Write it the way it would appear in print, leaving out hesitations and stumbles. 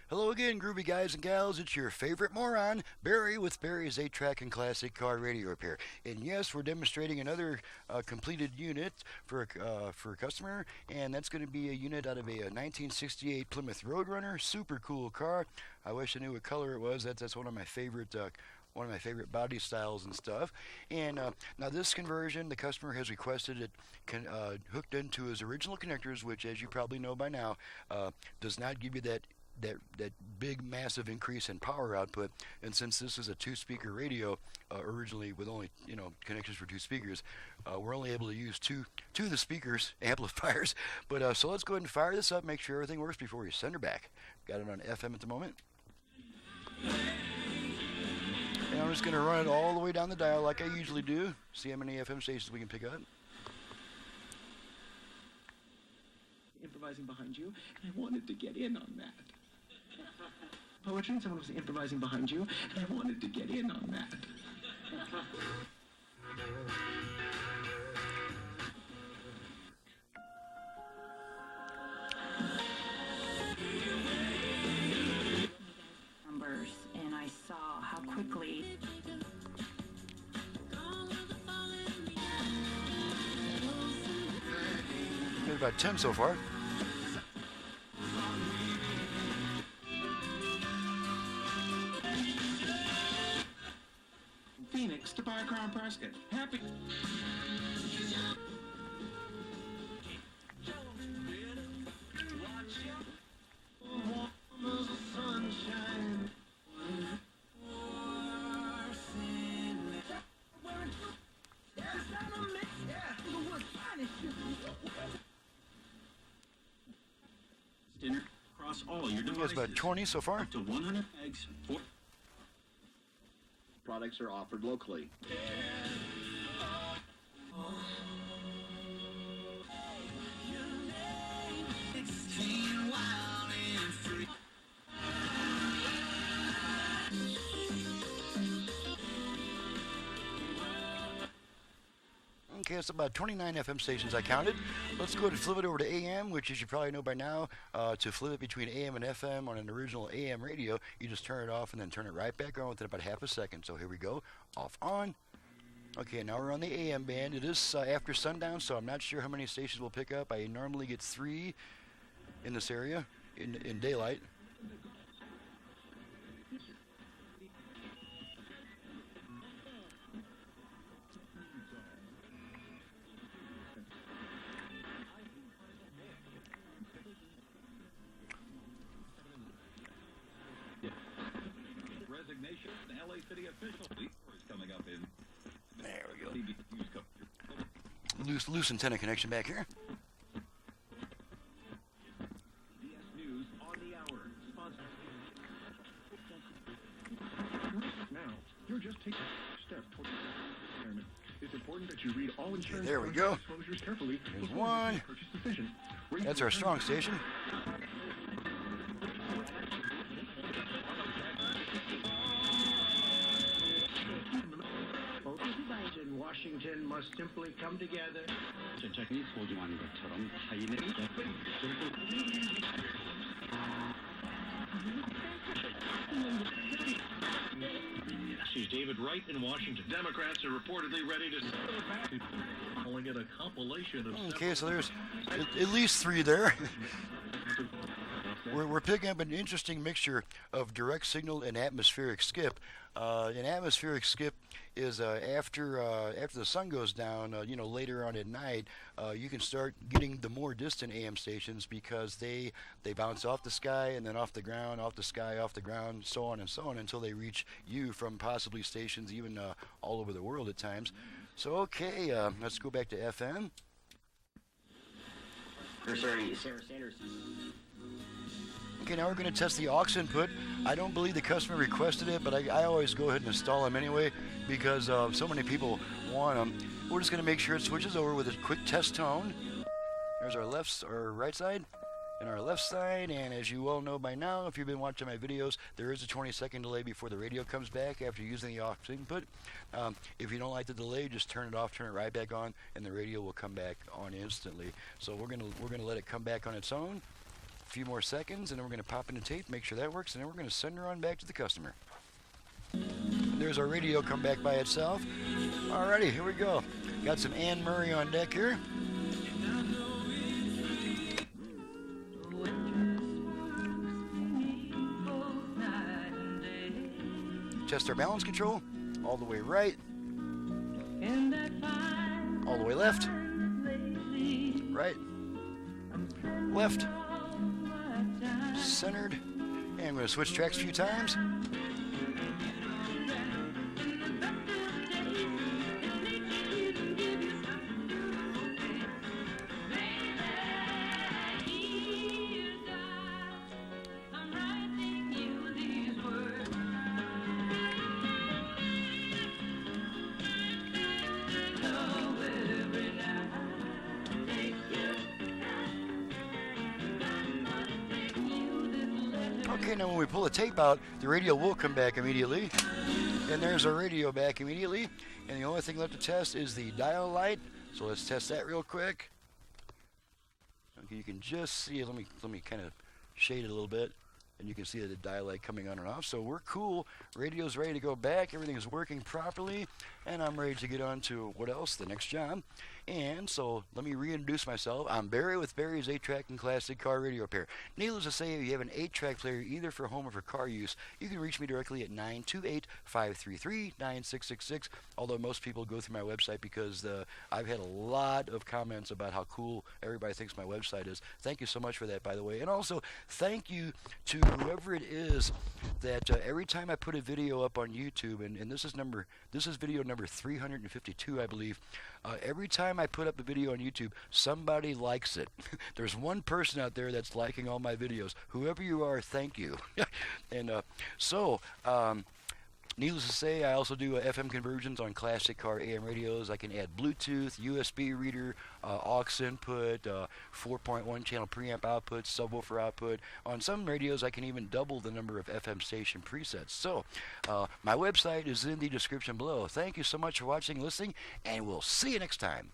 Hello again, groovy guys and gals. It's your favorite moron, Barry, with Barry's 8-track and classic car radio repair. And yes, we're demonstrating another completed unit for a customer, and that's going to be a unit out of a 1968 Plymouth Roadrunner. Super cool car. I wish I knew what color it was. That's one of my favorite. One of my favorite body styles and stuff. And now this conversion, the customer has requested it hooked into his original connectors, which, as you probably know by now, does not give you that big massive increase in power output. And since this is a two-speaker radio, originally with only connections for two speakers, we're only able to use two of the speakers amplifiers. But so let's go ahead and fire this up, make sure everything works before we send her back. Got it on FM at the moment. And I'm just going to run it all the way down the dial like I usually do. See how many FM stations we can pick up. Improvising behind you, and I wanted to get in on that. Poetry, and someone was improvising behind you, and I wanted to get in on that. Numbers, and I saw how quickly There's about 10 so far. Phoenix to buy a Crown Prescott. Happy. Dinner across all your devices. That's about 20 so far. Up to 100 eggs. Products are offered locally. Okay, it's about 29 FM stations I counted. Let's go ahead and flip it over to AM, which, as you probably know by now, to flip it between AM and FM on an original AM radio, you just turn it off and then turn it right back on within about half a second. So here we go. Off, on. Okay, now we're on the AM band. It is after sundown, so I'm not sure how many stations we'll pick up. I normally get 3 in this area in daylight. Resignation, the LA City official is coming up in. There we go. Loose antenna connection back here. DS News on the hour. Sponsor. Now, you're just taking a step towards retirement. It's important that you read all insurance There we go. disclosures carefully There's before one. you make a purchase decision. That's our strong station. in Washington must simply come together. 정책이 소중한 것처럼 타인의 She's David Wright in Washington. Democrats are reportedly ready to calling it a compilation of. Okay, so there's at least 3 there. We're picking up an interesting mixture of direct signal and atmospheric skip. An atmospheric skip is after the sun goes down, later on at night, you can start getting the more distant AM stations because they bounce off the sky and then off the ground, off the sky, off the ground, so on and so on until they reach you from possibly stations even all over the world at times. So, okay, let's go back to FM. Sorry, Sarah Sanders. Okay, now we're going to test the aux input. I don't believe the customer requested it, but I always go ahead and install them anyway because so many people want them. We're just going to make sure it switches over with a quick test tone. There's our right side and our left side, and as you all know by now, if you've been watching my videos, there is a 20-second delay before the radio comes back after using the aux input. If you don't like the delay, just turn it off, turn it right back on, and the radio will come back on instantly. So we're gonna let it come back on its own. A few more seconds, and then we're going to pop in the tape, make sure that works, and then we're going to send her on back to the customer. There's our radio come back by itself. Alrighty, here we go. Got some Anne Murray on deck here. Test our balance control. All the way right. All the way left. Right. Left. Centered. And I'm going to switch tracks a few times. Okay, now when we pull the tape out, the radio will come back immediately. And there's our radio back immediately. And the only thing left to test is the dial light. So let's test that real quick. Okay, you can just see it. Let me kind of shade it a little bit. And you can see the dial light coming on and off. So we're cool. Radio's ready to go back. Everything is working properly. And I'm ready to get on to what else? The next job. And so let me reintroduce myself. I'm Barry with Barry's 8-Track and Classic Car Radio Repair. Needless to say, if you have an 8-track player either for home or for car use, you can reach me directly at 928-533-9666. Although most people go through my website because I've had a lot of comments about how cool everybody thinks my website is. Thank you so much for that, by the way. And also, thank you to whoever it is that every time I put a video up on YouTube, and this is video number 352, I believe. Every time I put up a video on YouTube, somebody likes it. There's one person out there that's liking all my videos. Whoever you are, thank you. And needless to say, I also do FM conversions on classic car AM radios. I can add Bluetooth, USB reader, aux input, 4.1 channel preamp output, subwoofer output. On some radios, I can even double the number of FM station presets. So, my website is in the description below. Thank you so much for watching, listening, and we'll see you next time.